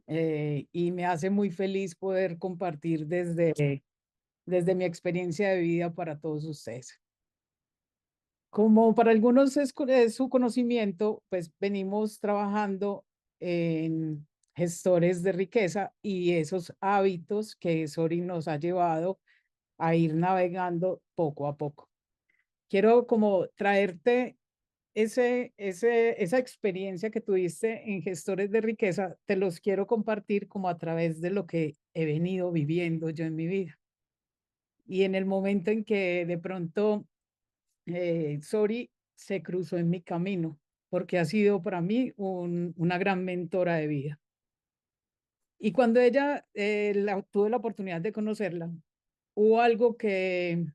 y me hace muy feliz poder compartir desde mi experiencia de vida para todos ustedes. Como para algunos es su conocimiento, pues venimos trabajando en gestores de riqueza y esos hábitos que Sori nos ha llevado a ir navegando poco a poco. Quiero como traerte esa experiencia que tuviste en gestores de riqueza, te los quiero compartir como a través de lo que he venido viviendo yo en mi vida. Y en el momento en que de pronto Sori se cruzó en mi camino, porque ha sido para mí una gran mentora de vida. Y cuando ella, tuve la oportunidad de conocerla, hubo algo que,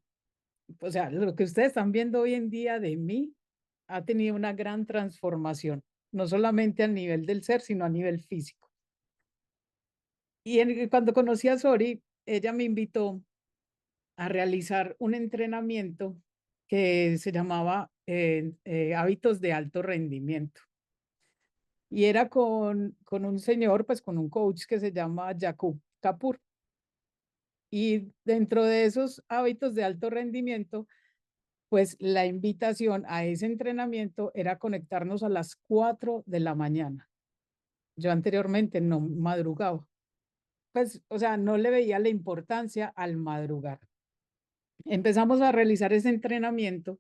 o sea, lo que ustedes están viendo hoy en día de mí ha tenido una gran transformación, no solamente a nivel del ser, sino a nivel físico. Y cuando conocí a Sori, ella me invitó a realizar un entrenamiento que se llamaba hábitos de alto rendimiento. Y era con un señor, pues con un coach que se llama Jakub Kapur. Y dentro de esos hábitos de alto rendimiento, pues la invitación a ese entrenamiento era conectarnos a las 4 de la mañana. Yo anteriormente no madrugaba. Pues, o sea, no le veía la importancia al madrugar. Empezamos a realizar ese entrenamiento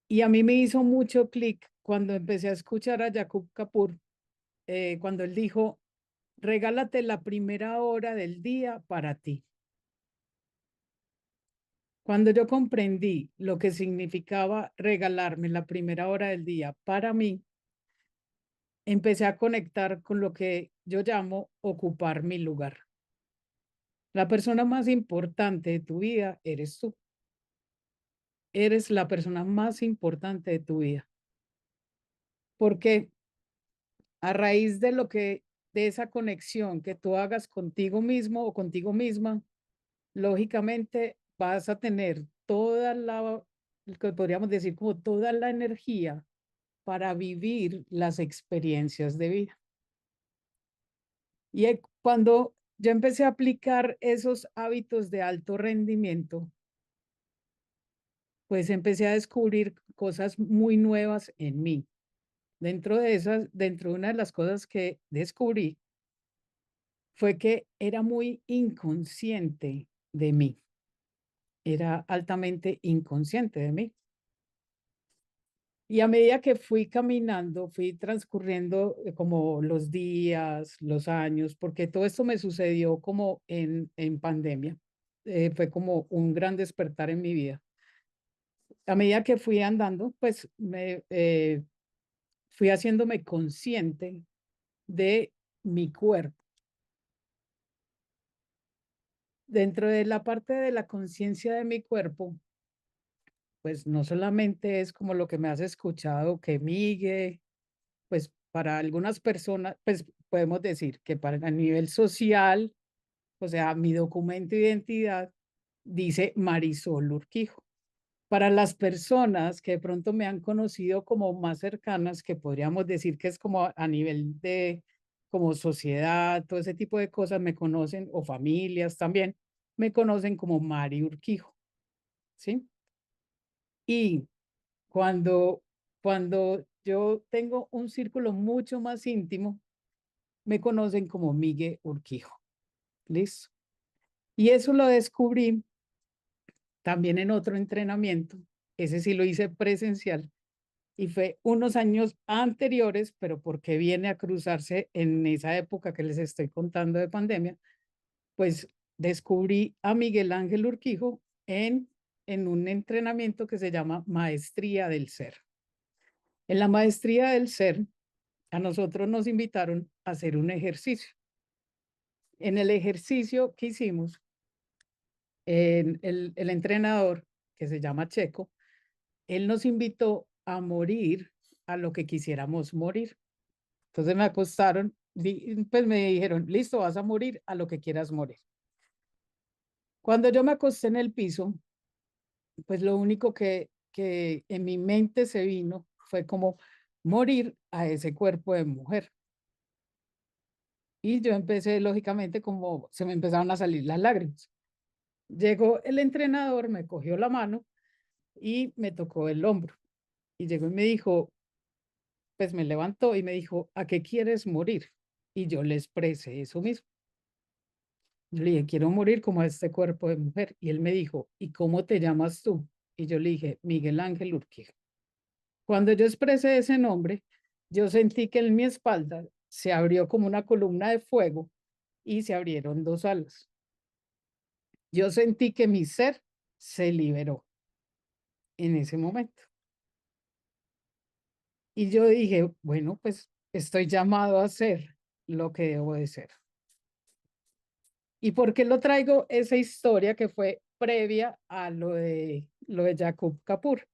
y a mí me hizo mucho clic cuando empecé a escuchar a Jakub Kapur, cuando él dijo, regálate la primera hora del día para ti. Cuando yo comprendí lo que significaba regalarme la primera hora del día para mí, empecé a conectar con lo que yo llamo ocupar mi lugar. La persona más importante de tu vida eres tú. Eres la persona más importante de tu vida. Porque a raíz de de esa conexión que tú hagas contigo mismo o contigo misma, lógicamente vas a tener lo que podríamos decir como toda la energía para vivir las experiencias de vida. Y cuando yo empecé a aplicar esos hábitos de alto rendimiento, pues empecé a descubrir cosas muy nuevas en mí. Dentro de una de las cosas que descubrí fue que era muy inconsciente de mí, era altamente inconsciente de mí. Y a medida que fui caminando, fui transcurriendo como los días, los años, porque todo esto me sucedió como en pandemia. Fue como un gran despertar en mi vida. A medida que fui andando, pues fui haciéndome consciente de mi cuerpo. Dentro de la parte de la conciencia de mi cuerpo, pues no solamente es como lo que me has escuchado, que migue, pues para algunas personas, pues podemos decir que para a nivel social, o sea, mi documento de identidad dice Marisol Urquijo. Para las personas que de pronto me han conocido como más cercanas, que podríamos decir que es como a nivel de como sociedad, todo ese tipo de cosas me conocen, o familias también, me conocen como Mari Urquijo, ¿sí? Y cuando yo tengo un círculo mucho más íntimo, me conocen como Miguel Urquijo. ¿Listo? Y eso lo descubrí también en otro entrenamiento. Ese sí lo hice presencial y fue unos años anteriores, pero porque viene a cruzarse en esa época que les estoy contando de pandemia, pues descubrí a Miguel Ángel Urquijo en un entrenamiento que se llama Maestría del Ser. En la Maestría del Ser, a nosotros nos invitaron a hacer un ejercicio. En el ejercicio que hicimos, el entrenador, que se llama Checo, él nos invitó a morir a lo que quisiéramos morir. Entonces me acostaron, pues me dijeron, listo, vas a morir a lo que quieras morir. Cuando yo me acosté en el piso, pues lo único que en mi mente se vino fue como morir a ese cuerpo de mujer. Y yo empecé, lógicamente, como se me empezaron a salir las lágrimas. Llegó el entrenador, me cogió la mano y me tocó el hombro. Y llegó y me dijo, pues me levantó y me dijo, ¿a qué quieres morir? Y yo le expresé eso mismo. Yo le dije, quiero morir como este cuerpo de mujer. Y él me dijo, ¿y cómo te llamas tú? Y yo le dije, Miguel Ángel Urquijo. Cuando yo expresé ese nombre, yo sentí que en mi espalda se abrió como una columna de fuego y se abrieron dos alas. Yo sentí que mi ser se liberó en ese momento. Y yo dije, bueno, pues estoy llamado a ser lo que debo de ser. ¿Y por qué lo traigo esa historia que fue previa a lo de Jacob Kapur?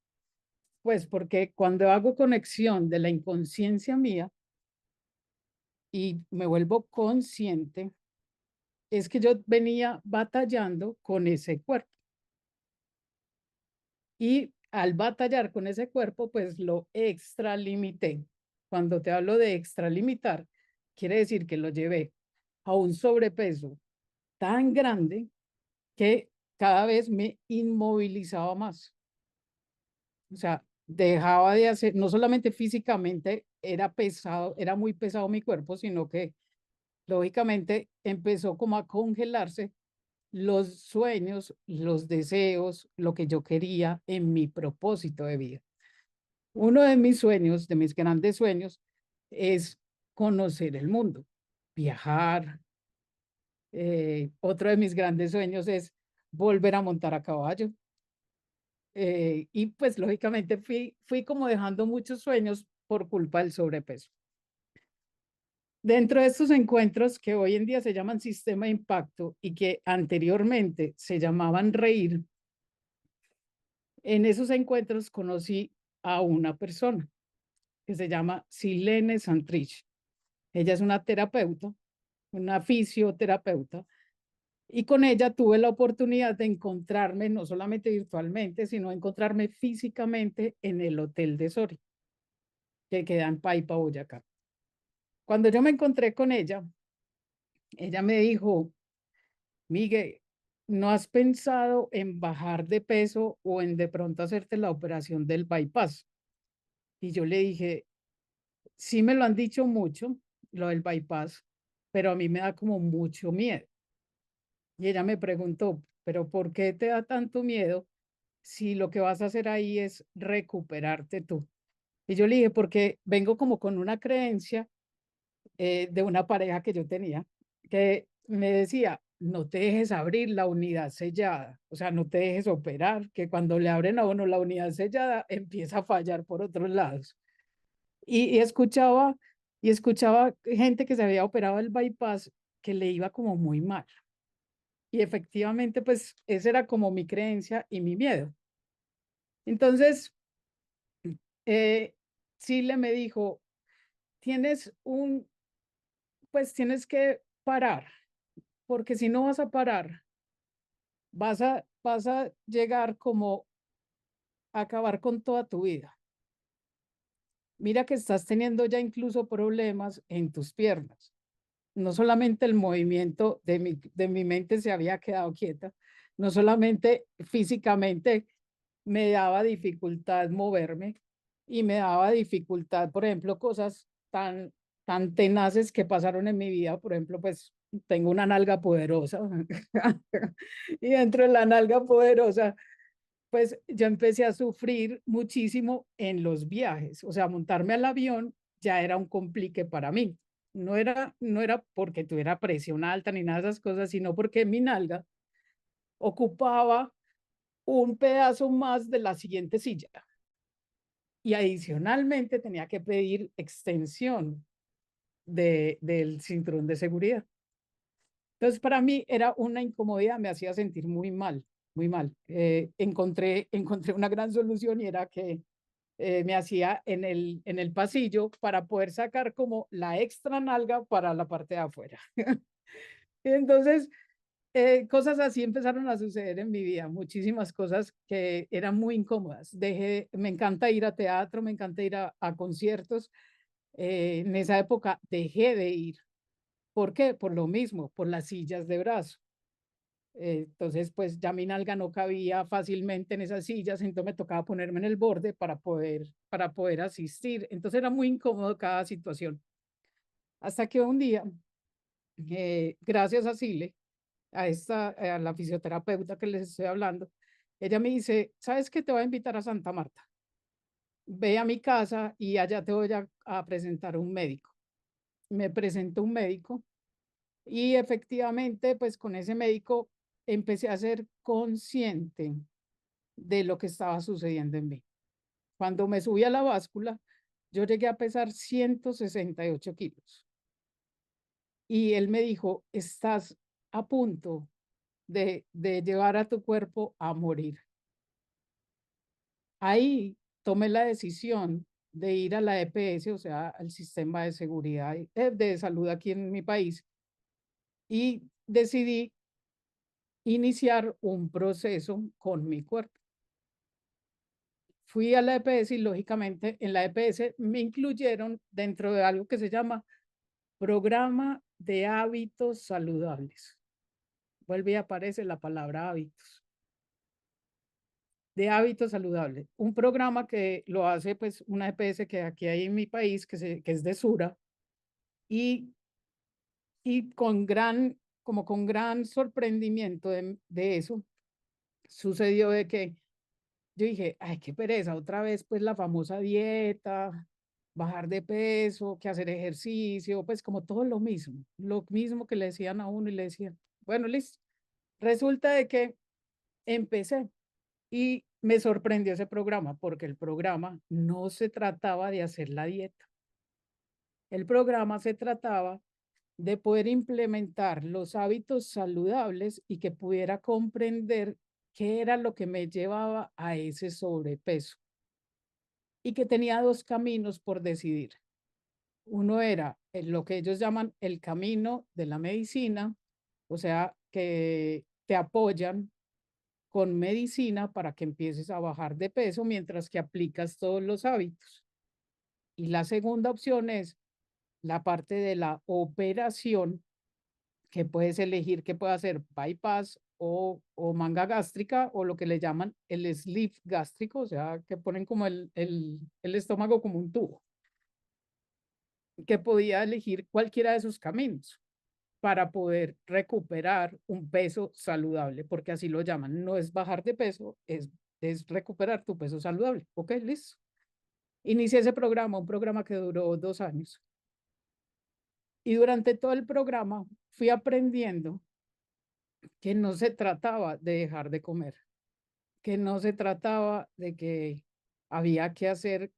Pues porque cuando hago conexión de la inconsciencia mía y me vuelvo consciente, es que yo venía batallando con ese cuerpo. Y al batallar con ese cuerpo, pues lo extralimité. Cuando te hablo de extralimitar, quiere decir que lo llevé a un sobrepeso tan grande que cada vez me inmovilizaba más. O sea, dejaba de hacer, no solamente físicamente era pesado, era muy pesado mi cuerpo, sino que lógicamente empezó como a congelarse los sueños, los deseos, lo que yo quería en mi propósito de vida. Uno de mis sueños, de mis grandes sueños, es conocer el mundo, viajar. Otro de mis grandes sueños es volver a montar a caballo. Y pues lógicamente fui como dejando muchos sueños por culpa del sobrepeso. Dentro de estos encuentros que hoy en día se llaman sistema de impacto y que anteriormente se llamaban reír, en esos encuentros conocí a una persona que se llama Silene Santrich. Ella es una terapeuta, una fisioterapeuta, y con ella tuve la oportunidad de encontrarme, no solamente virtualmente, sino encontrarme físicamente en el Hotel de Soria, que queda en Paipa, Boyacá. Cuando yo me encontré con ella me dijo, Miguel, ¿no has pensado en bajar de peso o en de pronto hacerte la operación del bypass? Y yo le dije, sí me lo han dicho mucho, lo del bypass, pero a mí me da como mucho miedo. Y ella me preguntó, ¿pero por qué te da tanto miedo si lo que vas a hacer ahí es recuperarte tú? Y yo le dije, porque vengo como con una creencia de una pareja que yo tenía, que me decía, no te dejes abrir la unidad sellada, o sea, no te dejes operar, que cuando le abren a uno la unidad sellada empieza a fallar por otros lados. Y escuchaba gente que se había operado el bypass que le iba como muy mal. Y efectivamente, pues esa era como mi creencia y mi miedo. Entonces, eh, Chile me dijo, tienes que parar, porque si no vas a parar, vas a llegar como a acabar con toda tu vida. Mira que estás teniendo ya incluso problemas en tus piernas. No solamente el movimiento de mi mente se había quedado quieta, no solamente físicamente me daba dificultad moverme y me daba dificultad, por ejemplo, cosas tan tenaces que pasaron en mi vida. Por ejemplo, pues tengo una nalga poderosa y dentro de la nalga poderosa, pues yo empecé a sufrir muchísimo en los viajes. O sea, montarme al avión ya era un complique para mí. No era porque tuviera presión alta ni nada de esas cosas, sino porque mi nalga ocupaba un pedazo más de la siguiente silla. Y adicionalmente tenía que pedir extensión del cinturón de seguridad. Entonces, para mí era una incomodidad, me hacía sentir muy mal, muy mal. Encontré una gran solución y era que me hacía en el pasillo para poder sacar como la extra nalga para la parte de afuera. Entonces, cosas así empezaron a suceder en mi vida, muchísimas cosas que eran muy incómodas. Me encanta ir a teatro, me encanta ir a conciertos. En esa época dejé de ir ¿Por qué? Por lo mismo, por las sillas de brazo. Entonces, pues ya mi nalga no cabía fácilmente en esas sillas, entonces me tocaba ponerme en el borde para poder asistir. Entonces era muy incómodo cada situación. Hasta que un día, gracias a Sile, a la fisioterapeuta que les estoy hablando, ella me dice, ¿sabes qué? Te voy a invitar a Santa Marta. Ve a mi casa y allá te voy a presentar un médico. Me presentó un médico y efectivamente, pues con ese médico empecé a ser consciente de lo que estaba sucediendo en mí. Cuando me subí a la báscula, yo llegué a pesar 168 kilos y él me dijo, estás a punto de llevar a tu cuerpo a morir. Ahí tomé la decisión de ir a la EPS, o sea, al sistema de seguridad de salud aquí en mi país, y decidí iniciar un proceso con mi cuerpo. Fui a la EPS y lógicamente en la EPS me incluyeron dentro de algo que se llama Programa de Hábitos Saludables. Vuelve y aparece la palabra hábitos. De hábitos saludables. Un programa que lo hace pues una EPS que aquí hay en mi país, que es de Sura, y, y como con gran sorprendimiento de eso, sucedió de que yo dije, ay, qué pereza, otra vez pues la famosa dieta, bajar de peso, que hacer ejercicio, pues como todo lo mismo que le decían a uno y le decían, bueno, listo. Resulta de que empecé y me sorprendió ese programa porque el programa no se trataba de hacer la dieta. El programa se trataba de poder implementar los hábitos saludables y que pudiera comprender qué era lo que me llevaba a ese sobrepeso y que tenía dos caminos por decidir. Uno era lo que ellos llaman el camino de la medicina, o sea, que te apoyan con medicina para que empieces a bajar de peso mientras que aplicas todos los hábitos. Y la segunda opción es la parte de la operación, que puedes elegir que puede ser bypass o manga gástrica o lo que le llaman el sleeve gástrico, o sea, que ponen como el estómago como un tubo, que podía elegir cualquiera de esos caminos para poder recuperar un peso saludable, porque así lo llaman. No es bajar de peso, es recuperar tu peso saludable. Ok, listo. Inicié ese programa, un programa que duró 2 años. Y durante todo el programa fui aprendiendo que no se trataba de dejar de comer, que no se trataba de que había que hacer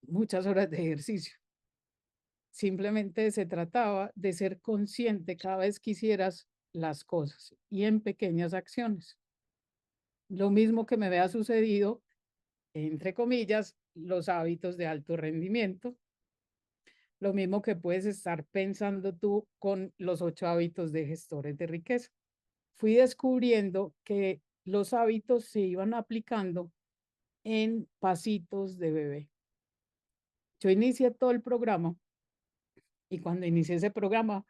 muchas horas de ejercicio. Simplemente se trataba de ser consciente cada vez que hicieras las cosas y en pequeñas acciones. Lo mismo que me había sucedido, entre comillas, los hábitos de alto rendimiento, lo mismo que puedes estar pensando tú con los 8 hábitos de gestores de riqueza. Fui descubriendo que los hábitos se iban aplicando en pasitos de bebé. Yo inicié todo el programa y cuando inicié ese programa,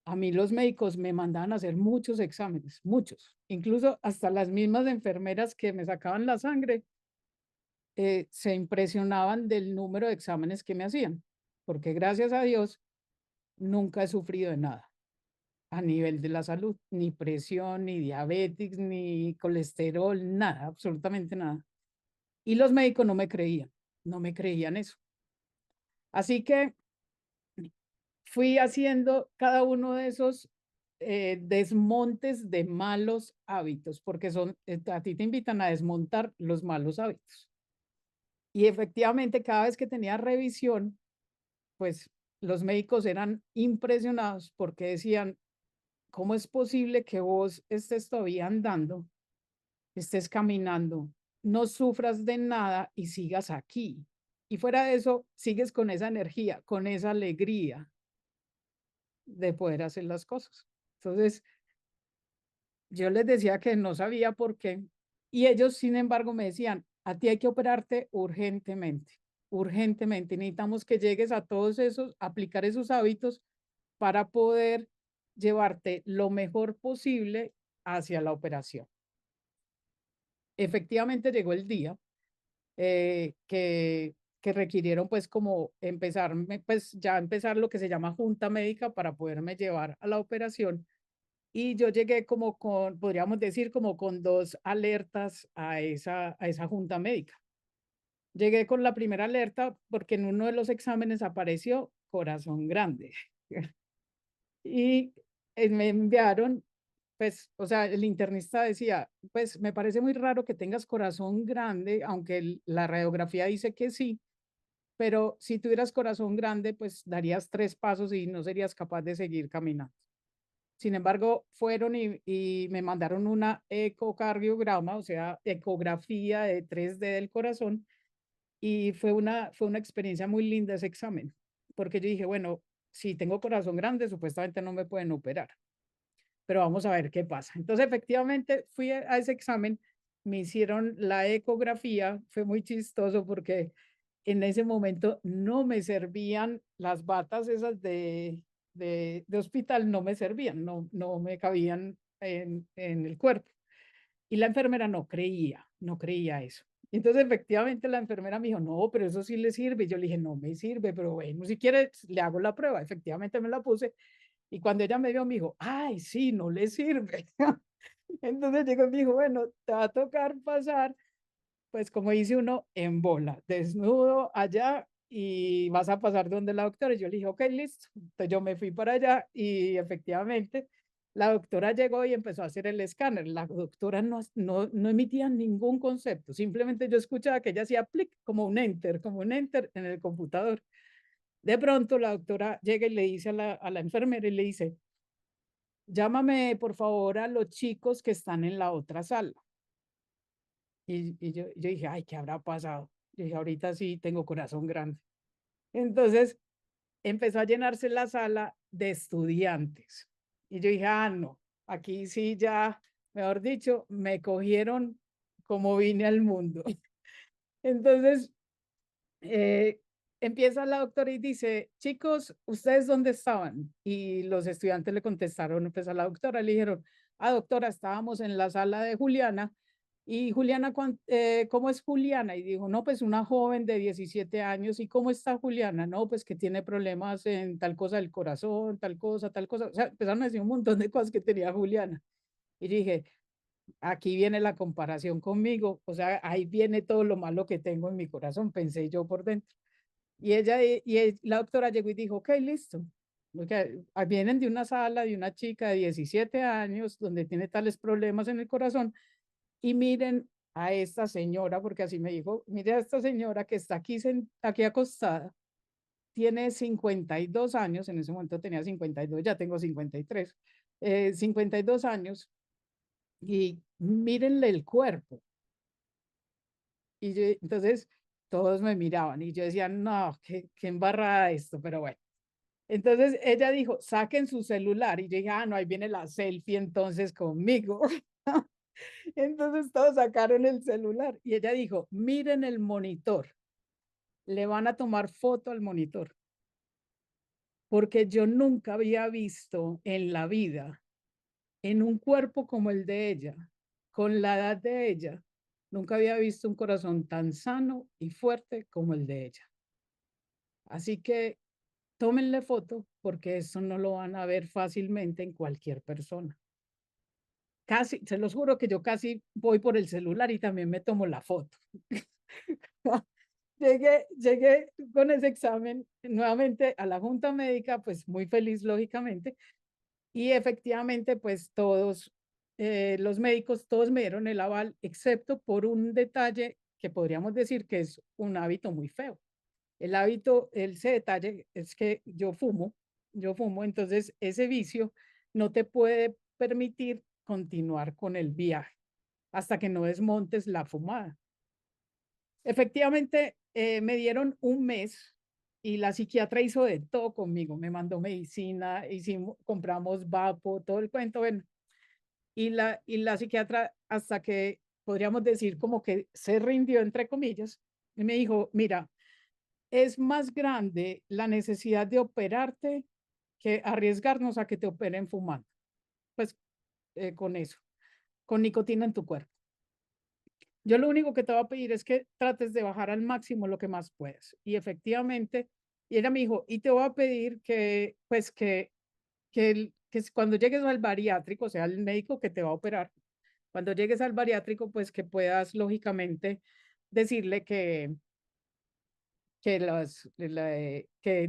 a mí los médicos me mandaban a hacer muchos exámenes, muchos. Incluso hasta las mismas enfermeras que me sacaban la sangre se impresionaban del número de exámenes que me hacían, porque gracias a Dios nunca he sufrido de nada a nivel de la salud, ni presión, ni diabetes, ni colesterol, nada, absolutamente nada. Y los médicos no me creían, no me creían eso. Así que fui haciendo cada uno de esos desmontes de malos hábitos, porque a ti te invitan a desmontar los malos hábitos. Y efectivamente, cada vez que tenía revisión, pues los médicos eran impresionados porque decían, ¿cómo es posible que vos estés todavía andando, estés caminando, no sufras de nada y sigas aquí? Y fuera de eso, sigues con esa energía, con esa alegría de poder hacer las cosas. Entonces, yo les decía que no sabía por qué y ellos, sin embargo, me decían, a ti hay que operarte urgentemente, urgentemente. Necesitamos que llegues a todos esos, aplicar esos hábitos para poder llevarte lo mejor posible hacia la operación. Efectivamente llegó el día que requirieron pues como empezarme, pues ya empezar lo que se llama junta médica para poderme llevar a la operación. Y yo llegué como con, podríamos decir, como con dos alertas a esa junta médica. Llegué con la primera alerta porque en uno de los exámenes apareció corazón grande. Y me enviaron, pues, o sea, el internista decía, pues me parece muy raro que tengas corazón grande, aunque la radiografía dice que sí, pero si tuvieras corazón grande, pues darías 3 pasos y no serías capaz de seguir caminando. Sin embargo, fueron y me mandaron una ecocardiograma, o sea, ecografía de 3D del corazón, y fue una experiencia muy linda ese examen, porque yo dije, bueno, si tengo corazón grande, supuestamente no me pueden operar, pero vamos a ver qué pasa. Entonces, efectivamente, fui a ese examen, me hicieron la ecografía, fue muy chistoso porque en ese momento no me servían las batas esas de hospital, no me servían, no me cabían en el cuerpo. Y la enfermera no creía eso. Entonces, efectivamente, la enfermera me dijo, no, pero eso sí le sirve. Yo le dije, no me sirve, pero bueno, si quiere, le hago la prueba. Efectivamente, me la puse. Y cuando ella me vio, me dijo, ay, sí, no le sirve. Entonces llegó y me dijo, bueno, te va a tocar pasar, pues como dice uno, en bola, desnudo allá y vas a pasar donde la doctora. Y yo le dije, ok, listo. Entonces yo me fui para allá y efectivamente la doctora llegó y empezó a hacer el escáner. La doctora no emitía ningún concepto, simplemente yo escuchaba que ella hacía clic como un enter en el computador. De pronto la doctora llega y le dice a la enfermera y le dice, llámame por favor a los chicos que están en la otra sala. Y yo dije, ay, ¿qué habrá pasado? Yo dije, ahorita sí tengo corazón grande. Entonces empezó a llenarse la sala de estudiantes. Y yo dije, ah, no, aquí sí ya, mejor dicho, me cogieron como vine al mundo. Entonces eh, empieza la doctora y dice, chicos, ¿ustedes dónde estaban? Y los estudiantes le contestaron, pues a la doctora le dijeron, ah, doctora, estábamos en la sala de Juliana. Y Juliana, ¿cómo es Juliana? Y dijo, no, pues una joven de 17 años. ¿Y cómo está Juliana? No, pues que tiene problemas en tal cosa del corazón, tal cosa, tal cosa. O sea, empezaron a decir un montón de cosas que tenía Juliana. Y dije, aquí viene la comparación conmigo. O sea, ahí viene todo lo malo que tengo en mi corazón, pensé yo por dentro. Y la doctora llegó y dijo, ok, listo. Porque vienen de una sala de una chica de 17 años donde tiene tales problemas en el corazón y miren a esta señora, porque así me dijo, mire a esta señora que está aquí acostada, tiene 52 años, en ese momento tenía 52, ya tengo 53, 52 años y mírenle el cuerpo. Y entonces todos me miraban y yo decía, no, qué embarrada esto, pero bueno. Entonces ella dijo, saquen su celular. Y yo dije, ah, no, ahí viene la selfie entonces conmigo. Entonces todos sacaron el celular y ella dijo, miren el monitor, le van a tomar foto al monitor, porque yo nunca había visto en la vida, en un cuerpo como el de ella, con la edad de ella, nunca había visto un corazón tan sano y fuerte como el de ella. Así que tómenle foto porque eso no lo van a ver fácilmente en cualquier persona. Casi, se los juro que yo casi voy por el celular y también me tomo la foto. Llegué con ese examen nuevamente a la junta médica, pues muy feliz, lógicamente, y efectivamente, pues todos los médicos, todos me dieron el aval, excepto por un detalle que podríamos decir que es un hábito muy feo. El hábito, ese detalle es que yo fumo, entonces ese vicio no te puede permitir continuar con el viaje hasta que no desmontes la fumada. Efectivamente, me dieron un mes y la psiquiatra hizo de todo conmigo, me mandó medicina, compramos vapo, todo el cuento, bueno, y la psiquiatra hasta que podríamos decir como que se rindió, entre comillas, y me dijo, mira, es más grande la necesidad de operarte que arriesgarnos a que te operen fumando, pues con eso, con nicotina en tu cuerpo. Yo lo único que te voy a pedir es que trates de bajar al máximo lo que más puedas. Y efectivamente, y ella me dijo, y te voy a pedir que, pues cuando llegues al bariátrico, o sea, el médico que te va a operar, cuando llegues al bariátrico, pues que puedas lógicamente decirle que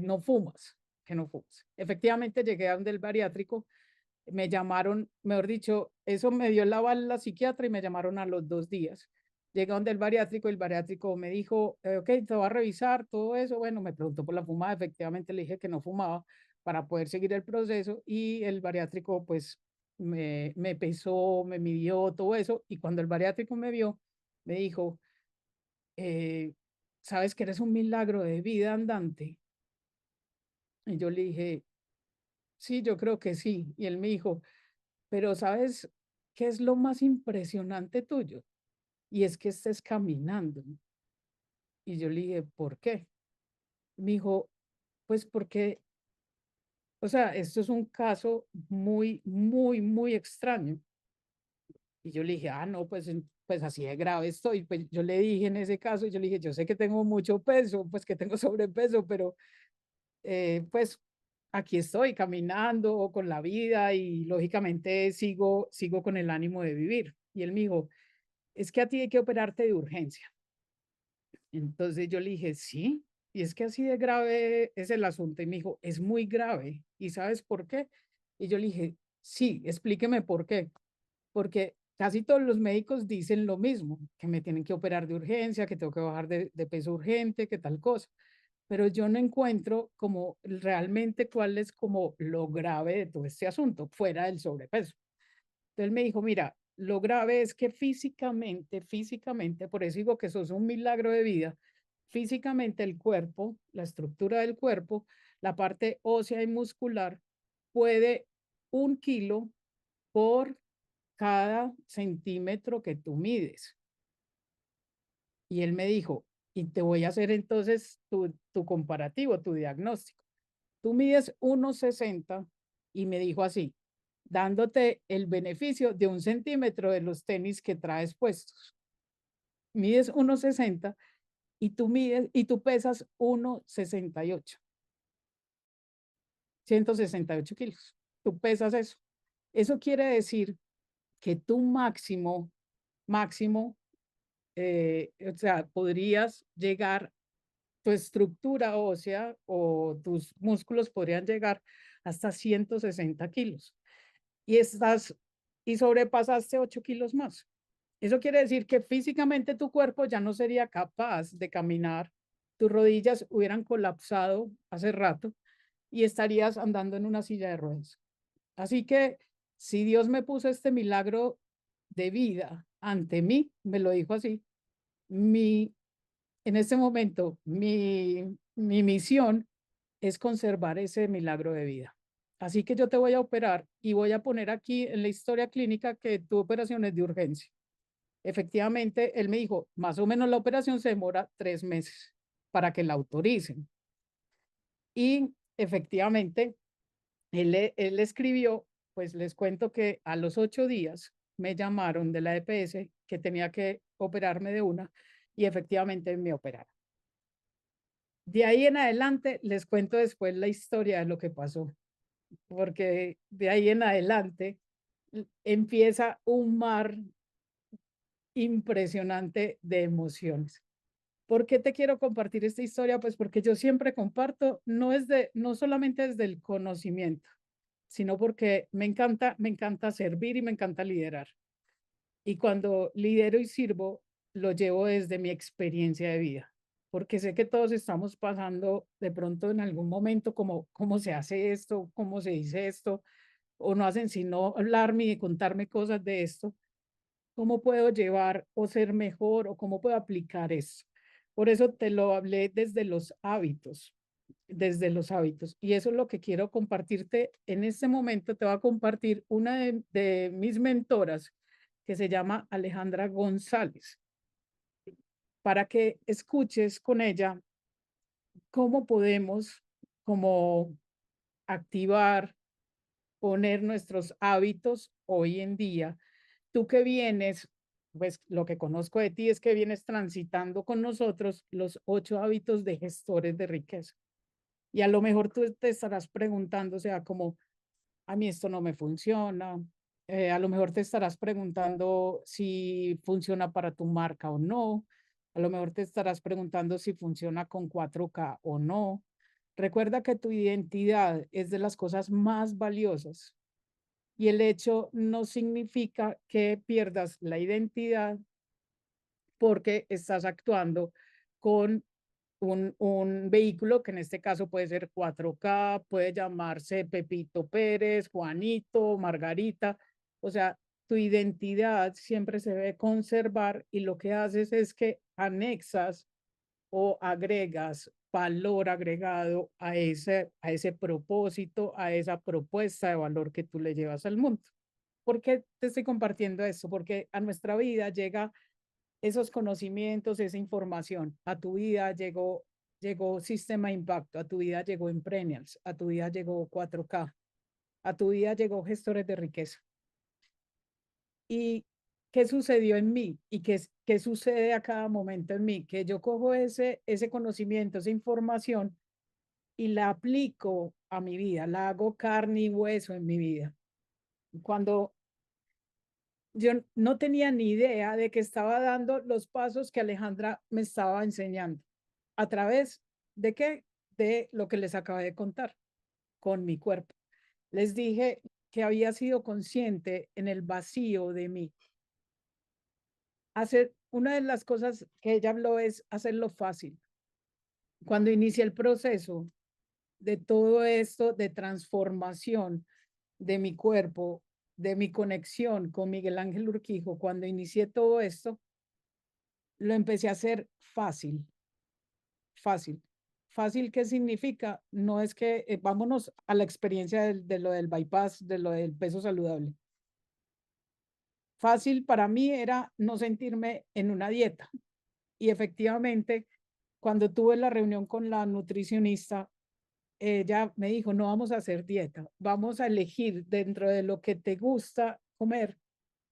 no fumas, que no fumas. Efectivamente, llegué a donde el bariátrico, me llamaron, mejor dicho, eso me dio la bala la psiquiatra y me llamaron a los 2 días. Llegué donde el bariátrico me dijo, ok, te va a revisar todo eso. Bueno, me preguntó por la fumada, efectivamente le dije que no fumaba para poder seguir el proceso y el bariátrico pues me pesó, me midió todo eso y cuando el bariátrico me vio, me dijo, eh, ¿sabes que eres un milagro de vida andante? Y yo le dije, sí, yo creo que sí. Y él me dijo, pero ¿sabes qué es lo más impresionante tuyo? Y es que estés caminando. Y yo le dije, ¿por qué? Me dijo, pues porque, o sea, esto es un caso muy, muy, muy extraño. Y yo le dije, ah, no, pues así de grave estoy. Pues yo le dije en ese caso, yo le dije, yo sé que tengo mucho peso, pues que tengo sobrepeso, pero pues aquí estoy caminando con la vida y lógicamente sigo con el ánimo de vivir. Y él me dijo, es que a ti hay que operarte de urgencia. Entonces yo le dije, sí, y es que así de grave es el asunto. Y me dijo, es muy grave. ¿Y sabes por qué? Y yo le dije, sí, explíqueme por qué. Porque casi todos los médicos dicen lo mismo, que me tienen que operar de urgencia, que tengo que bajar de peso urgente, que tal cosa. Pero yo no encuentro como realmente cuál es como lo grave de todo este asunto, fuera del sobrepeso. Entonces me dijo, mira, lo grave es que físicamente, por eso digo que eso es un milagro de vida, físicamente el cuerpo, la estructura del cuerpo, la parte ósea y muscular, puede 1 kilo por cada centímetro que tú mides. Y él me dijo, y te voy a hacer entonces tu comparativo, tu diagnóstico. Tú mides 1,60 y me dijo así, dándote el beneficio de 1 centímetro de los tenis que traes puestos. Mides 1,60 y tú pesas 1,68, 168 kilos. Tú pesas eso. Eso quiere decir que tu máximo, o sea, podrías llegar, tu estructura ósea o tus músculos podrían llegar hasta 160 kilos. Y y sobrepasaste 8 kilos más. Eso quiere decir que físicamente tu cuerpo ya no sería capaz de caminar, tus rodillas hubieran colapsado hace rato y estarías andando en una silla de ruedas. Así que si Dios me puso este milagro de vida ante mí, me lo dijo así, mi, en este momento mi misión es conservar ese milagro de vida. Así que yo te voy a operar y voy a poner aquí en la historia clínica que tu operación es de urgencia. Efectivamente, él me dijo, más o menos la operación se demora 3 meses para que la autoricen. Y efectivamente, él escribió, pues les cuento que a los 8 días me llamaron de la EPS que tenía que operarme de una y efectivamente me operaron. De ahí en adelante les cuento después la historia de lo que pasó, porque de ahí en adelante empieza un mar impresionante de emociones. ¿Por qué te quiero compartir esta historia? Pues porque yo siempre comparto, no solamente desde el conocimiento, sino porque me encanta servir y me encanta liderar. Y cuando lidero y sirvo, lo llevo desde mi experiencia de vida, porque sé que todos estamos pasando de pronto en algún momento como, ¿cómo se hace esto? ¿Cómo se dice esto? O no hacen sino hablarme y contarme cosas de esto. ¿Cómo puedo llevar o ser mejor o cómo puedo aplicar eso? Por eso te lo hablé desde los hábitos, desde los hábitos. Y eso es lo que quiero compartirte en este momento. Te voy a compartir una de mis mentoras que se llama Alejandra González, para que escuches con ella cómo podemos como activar, poner nuestros hábitos hoy en día. Tú que vienes, pues lo que conozco de ti es que vienes transitando con nosotros los 8 hábitos de gestores de riqueza. Y a lo mejor tú te estarás preguntando, o sea, como, a mí esto no me funciona. A lo mejor te estarás preguntando si funciona para tu marca o no. A lo mejor te estarás preguntando si funciona con 4K o no. Recuerda que tu identidad es de las cosas más valiosas y el hecho no significa que pierdas la identidad porque estás actuando con un vehículo que en este caso puede ser 4K, puede llamarse Pepito Pérez, Juanito, Margarita. O sea, tu identidad siempre se debe conservar y lo que haces es que anexas o agregas valor agregado a ese propósito, a esa propuesta de valor que tú le llevas al mundo. ¿Por qué te estoy compartiendo esto? Porque a nuestra vida llega esos conocimientos, esa información. A tu vida llegó Sistema Impacto, a tu vida llegó Imprenials, a tu vida llegó 4K, a tu vida llegó Gestores de Riqueza. ¿Y qué sucedió en mí? ¿Y qué sucede a cada momento en mí? Que yo cojo ese conocimiento, esa información y la aplico a mi vida, la hago carne y hueso en mi vida. Cuando yo no tenía ni idea de que estaba dando los pasos que Alejandra me estaba enseñando. ¿A través de qué? De lo que les acabé de contar, con mi cuerpo. Les dije que había sido consciente en el vacío de mí. Una de las cosas que ella habló es hacerlo fácil. Cuando inicié el proceso de todo esto de transformación de mi cuerpo, de mi conexión con Miguel Ángel Urquijo, cuando inicié todo esto, lo empecé a hacer fácil, fácil. Fácil, ¿qué significa? No es que, vámonos a la experiencia de lo del bypass, de lo del peso saludable. Fácil para mí era no sentirme en una dieta. Y efectivamente, cuando tuve la reunión con la nutricionista, ella me dijo, no vamos a hacer dieta, vamos a elegir dentro de lo que te gusta comer,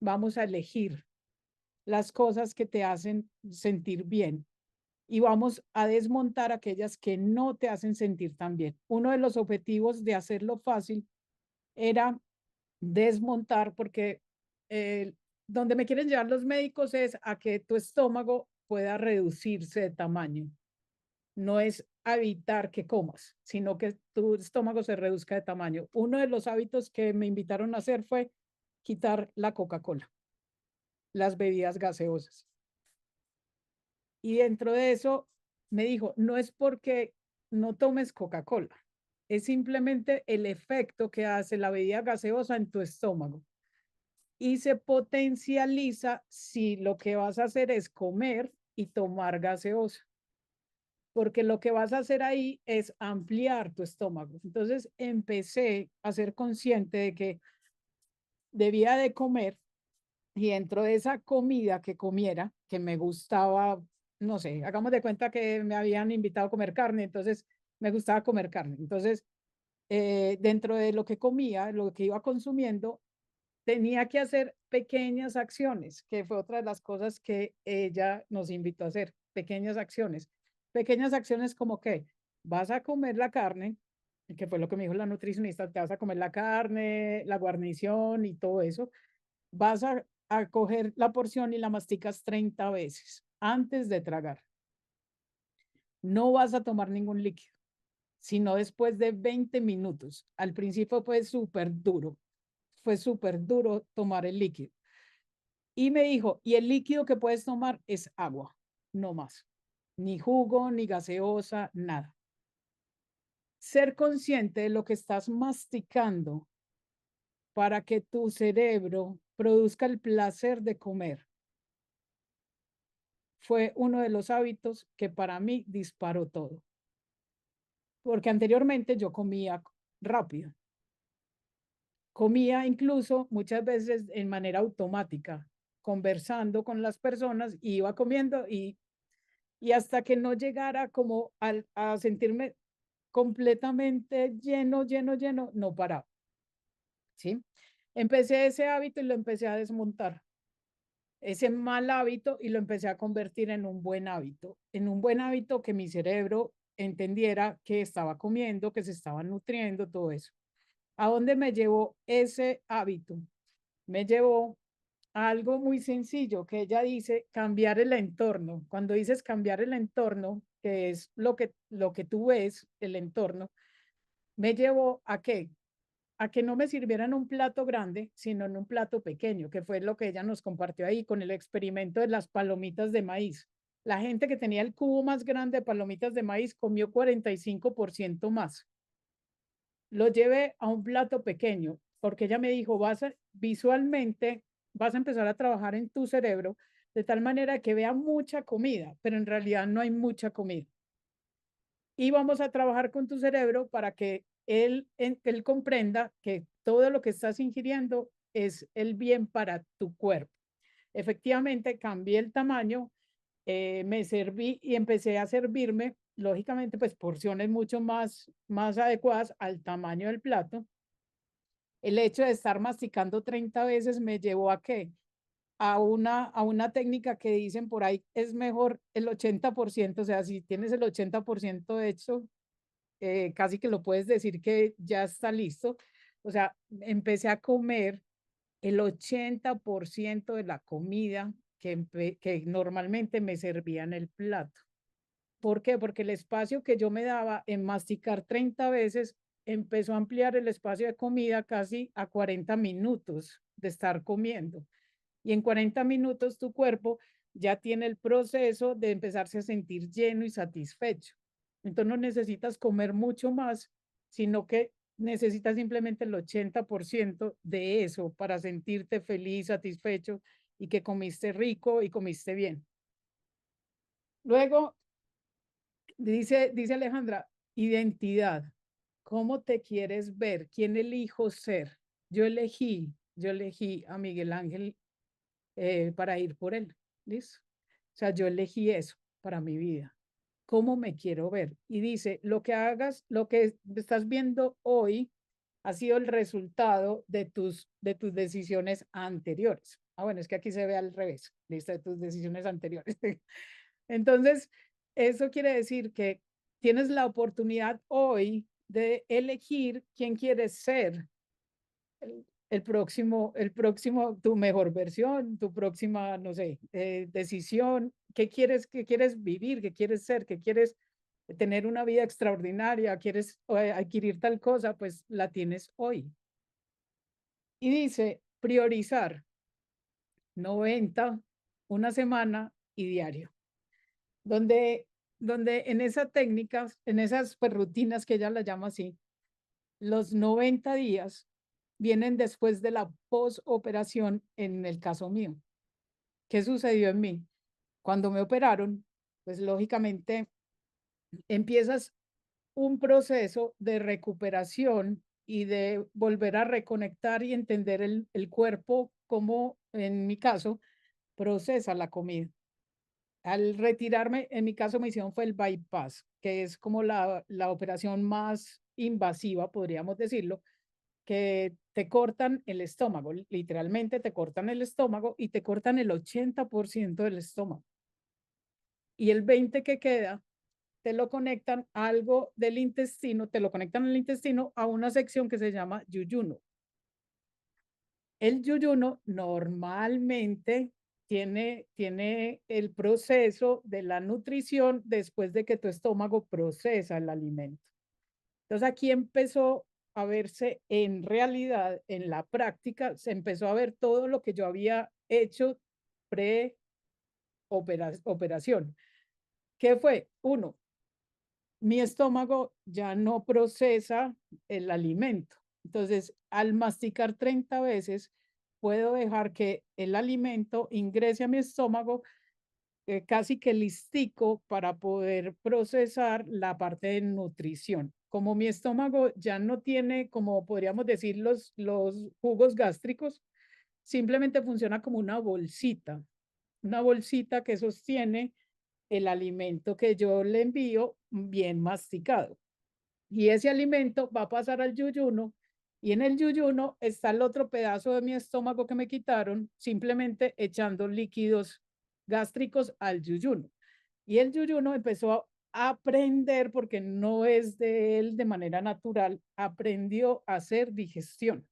vamos a elegir las cosas que te hacen sentir bien y vamos a desmontar aquellas que no te hacen sentir tan bien. Uno de los objetivos de hacerlo fácil era desmontar porque donde me quieren llevar los médicos es a que tu estómago pueda reducirse de tamaño. No es evitar que comas, sino que tu estómago se reduzca de tamaño. Uno de los hábitos que me invitaron a hacer fue quitar la Coca-Cola, las bebidas gaseosas. Y dentro de eso me dijo, no es porque no tomes Coca-Cola, es simplemente el efecto que hace la bebida gaseosa en tu estómago. Y se potencializa si lo que vas a hacer es comer y tomar gaseosa, porque lo que vas a hacer ahí es ampliar tu estómago. Entonces empecé a ser consciente de que debía de comer y dentro de esa comida que comiera, que me gustaba, no sé, hagamos de cuenta que me habían invitado a comer carne, entonces me gustaba comer carne. Entonces, dentro de lo que comía, lo que iba consumiendo, tenía que hacer pequeñas acciones, que fue otra de las cosas que ella nos invitó a hacer, pequeñas acciones. Pequeñas acciones como que vas a comer la carne, que fue lo que me dijo la nutricionista, te vas a comer la carne, la guarnición y todo eso, vas a coger la porción y la masticas 30 veces antes de tragar. No vas a tomar ningún líquido, sino después de 20 minutos. Al principio fue súper duro tomar el líquido. Y me dijo, y el líquido que puedes tomar es agua, no más. Ni jugo, ni gaseosa, nada. Ser consciente de lo que estás masticando para que tu cerebro produzca el placer de comer fue uno de los hábitos que para mí disparó todo. Porque anteriormente yo comía rápido. Comía incluso muchas veces en manera automática, conversando con las personas, iba comiendo y hasta que no llegara como a sentirme completamente lleno, lleno, lleno, no paraba, ¿sí? Empecé ese hábito y lo empecé a desmontar, ese mal hábito, y lo empecé a convertir en un buen hábito que mi cerebro entendiera que estaba comiendo, que se estaba nutriendo, todo eso. ¿A dónde me llevó ese hábito? Me llevó a algo muy sencillo que ella dice, cambiar el entorno. Cuando dices cambiar el entorno, que es lo que tú ves, el entorno, me llevó a qué? A que no me sirvieran un plato grande, sino en un plato pequeño, que fue lo que ella nos compartió ahí con el experimento de las palomitas de maíz. La gente que tenía el cubo más grande de palomitas de maíz comió 45% más. Lo llevé a un plato pequeño, porque ella me dijo, visualmente, vas a empezar a trabajar en tu cerebro de tal manera que vea mucha comida, pero en realidad no hay mucha comida. Y vamos a trabajar con tu cerebro para que él comprenda que todo lo que estás ingiriendo es el bien para tu cuerpo. Efectivamente, cambié el tamaño, me serví y empecé a servirme, lógicamente, pues porciones mucho más adecuadas al tamaño del plato. El hecho de estar masticando 30 veces me llevó a qué? A una técnica que dicen por ahí es mejor el 80%, o sea, si tienes el 80% hecho, casi que lo puedes decir que ya está listo. O sea, empecé a comer el 80% de la comida que normalmente me servía en el plato. ¿Por qué? Porque el espacio que yo me daba en masticar 30 veces empezó a ampliar el espacio de comida casi a 40 minutos de estar comiendo. Y en 40 minutos tu cuerpo ya tiene el proceso de empezarse a sentir lleno y satisfecho. Entonces no necesitas comer mucho más, sino que necesitas simplemente el 80% de eso para sentirte feliz, satisfecho y que comiste rico y comiste bien. Luego, dice Alejandra, identidad. ¿Cómo te quieres ver? ¿Quién elijo ser? Yo elegí a Miguel Ángel para ir por él. ¿Listo? O sea, yo elegí eso para mi vida. ¿Cómo me quiero ver? Y dice, lo que hagas, lo que estás viendo hoy ha sido el resultado de tus decisiones anteriores. Ah, bueno, es que aquí se ve al revés, listo, de tus decisiones anteriores. Entonces, eso quiere decir que tienes la oportunidad hoy de elegir quién quieres ser, el próximo, tu mejor versión, tu próxima, no sé, decisión, qué quieres vivir, qué quieres ser, qué quieres tener una vida extraordinaria, quieres adquirir tal cosa, pues la tienes hoy. Y dice, priorizar 90, una semana y diario, donde, donde en esas técnicas, en esas pues, rutinas que ella la llama así, los 90 días vienen después de la posoperación en el caso mío. ¿Qué sucedió en mí? Cuando me operaron, pues lógicamente empiezas un proceso de recuperación y de volver a reconectar y entender el cuerpo como, en mi caso, procesa la comida. Al retirarme, en mi caso me hicieron fue el bypass, que es como la operación más invasiva, podríamos decirlo, que te cortan el estómago, literalmente te cortan el estómago y te cortan el 80% del estómago. Y el 20 que queda, te lo conectan a algo del intestino, te lo conectan al intestino a una sección que se llama yuyuno. El yuyuno normalmente tiene el proceso de la nutrición después de que tu estómago procesa el alimento. Entonces aquí empezó a verse en realidad, en la práctica, se empezó a ver todo lo que yo había hecho pre-operación. ¿Qué fue? Uno, mi estómago ya no procesa el alimento. Entonces, al masticar 30 veces, puedo dejar que el alimento ingrese a mi estómago casi que listico para poder procesar la parte de nutrición. Como mi estómago ya no tiene, como podríamos decir, los jugos gástricos, simplemente funciona como una bolsita que sostiene el alimento que yo le envío bien masticado. Y ese alimento va a pasar al yuyuno y en el yuyuno está el otro pedazo de mi estómago que me quitaron, simplemente echando líquidos gástricos al yuyuno. Y el yuyuno empezó a aprender, porque no es de él de manera natural, aprendió a hacer digestión.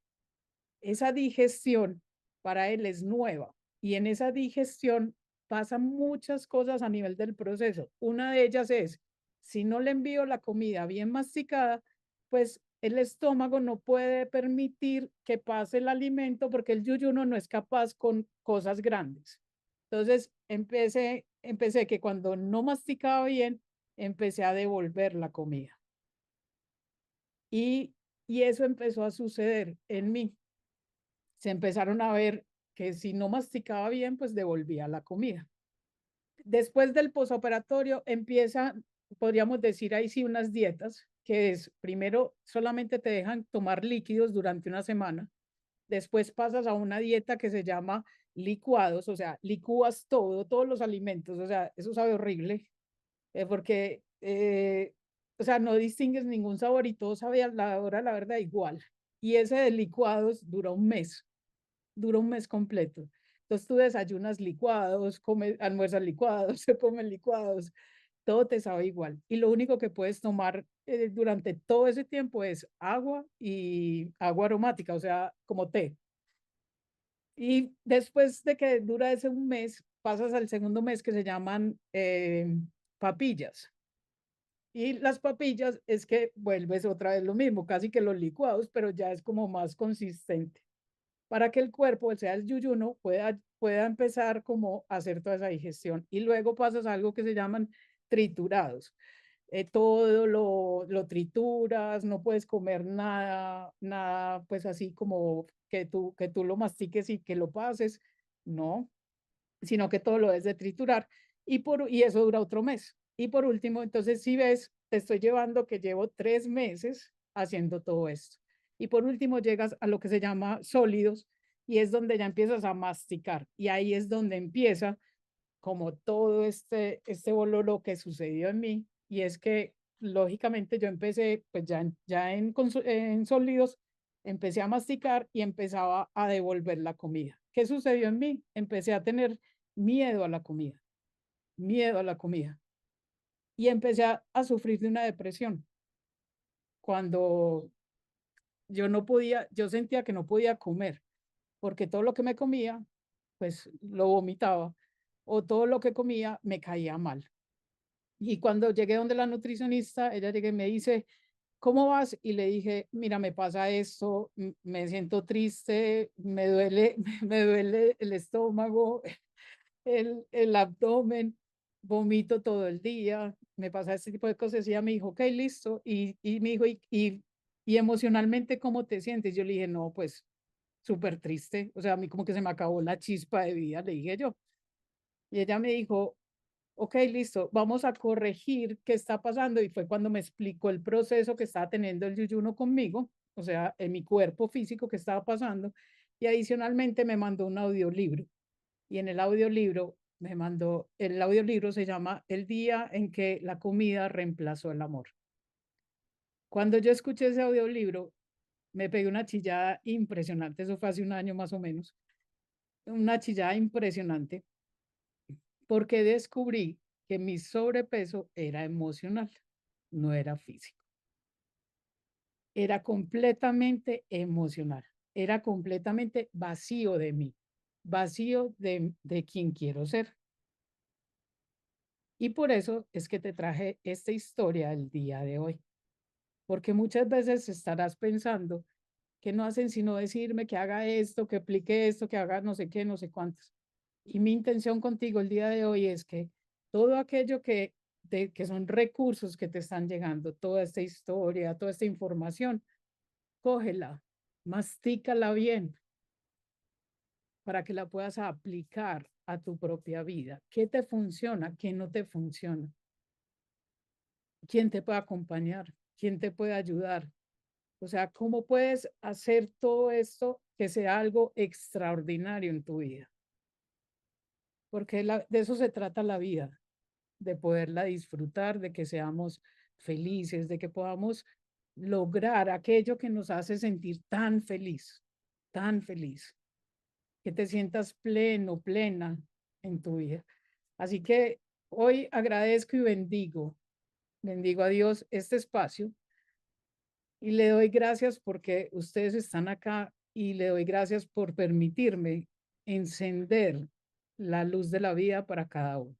Esa digestión para él es nueva y en esa digestión pasan muchas cosas a nivel del proceso. Una de ellas es, si no le envío la comida bien masticada, pues el estómago no puede permitir que pase el alimento porque el yuyuno no es capaz con cosas grandes. Entonces empecé que cuando no masticaba bien, empecé a devolver la comida. Y, y eso empezó a suceder en mí. Se empezaron a ver que si no masticaba bien, pues devolvía la comida. Después del posoperatorio empieza, podríamos decir ahí sí, unas dietas, que es primero solamente te dejan tomar líquidos durante una semana, después pasas a una dieta que se llama licuados, o sea, licúas todo, todos los alimentos, o sea, eso sabe horrible, porque, o sea, no distingues ningún sabor y todo sabe a la hora, la verdad, igual. Y ese de licuados dura un mes completo. Entonces tú desayunas licuados, comes, almuerzas licuados, se comen licuados, todo te sabe igual. Y lo único que puedes tomar durante todo ese tiempo es agua y agua aromática, o sea, como té. Y después de que dura ese un mes, pasas al segundo mes que se llaman papillas. Y las papillas es que vuelves otra vez lo mismo, casi que los licuados, pero ya es como más consistente para que el cuerpo, o sea, el yuyuno, pueda empezar como a hacer toda esa digestión. Y luego pasas a algo que se llaman triturados. Todo lo trituras, no puedes comer nada, nada, pues así como que tú lo mastiques y que lo pases, no, sino que todo lo es de triturar. Y eso dura otro mes. Y por último, entonces, si ves, te estoy llevando que llevo 3 meses haciendo todo esto. Y por último, llegas a lo que se llama sólidos y es donde ya empiezas a masticar. Y ahí es donde empieza como todo este bololo que sucedió en mí. Y es que, lógicamente, yo empecé, pues en sólidos, empecé a masticar y empezaba a devolver la comida. ¿Qué sucedió en mí? Empecé a tener miedo a la comida, miedo a la comida. Y empecé a sufrir de una depresión. Cuando yo no podía, yo sentía que no podía comer, porque todo lo que me comía, pues lo vomitaba, o todo lo que comía me caía mal. Y cuando llegué donde la nutricionista, ella llega y me dice, ¿cómo vas? Y le dije, mira, me pasa esto, me siento triste, me duele, me duele el estómago, el abdomen, vomito todo el día, me pasa este tipo de cosas. Y ella me dijo, ok, listo. Y me dijo, y emocionalmente, ¿cómo te sientes? Yo le dije, no, pues súper triste. O sea, a mí como que se me acabó la chispa de vida, le dije yo. Y ella me dijo, ok, listo, vamos a corregir qué está pasando. Y fue cuando me explicó el proceso que estaba teniendo el yuyuno conmigo, o sea, en mi cuerpo físico que estaba pasando. Y adicionalmente me mandó un audiolibro. Y en el audiolibro el audiolibro se llama El día en que la comida reemplazó el amor. Cuando yo escuché ese audiolibro, me pegué una chillada impresionante, eso fue hace un año más o menos, una chillada impresionante, porque descubrí que mi sobrepeso era emocional, no era físico. Era completamente emocional, era completamente vacío de mí, vacío de quien quiero ser. Y por eso es que te traje esta historia el día de hoy, porque muchas veces estarás pensando que no hacen sino decirme que haga esto, que aplique esto, que haga no sé qué, no sé cuántos. Y mi intención contigo el día de hoy es que todo aquello que son recursos que te están llegando, toda esta historia, toda esta información, cógela, mastícala bien para que la puedas aplicar a tu propia vida. ¿Qué te funciona? ¿Qué no te funciona? ¿Quién te puede acompañar? ¿Quién te puede ayudar? O sea, ¿cómo puedes hacer todo esto que sea algo extraordinario en tu vida? Porque de eso se trata la vida, de poderla disfrutar, de que seamos felices, de que podamos lograr aquello que nos hace sentir tan feliz, que te sientas pleno, plena en tu vida. Así que hoy agradezco y bendigo a Dios este espacio y le doy gracias porque ustedes están acá y le doy gracias por permitirme encender la luz de la vida para cada uno.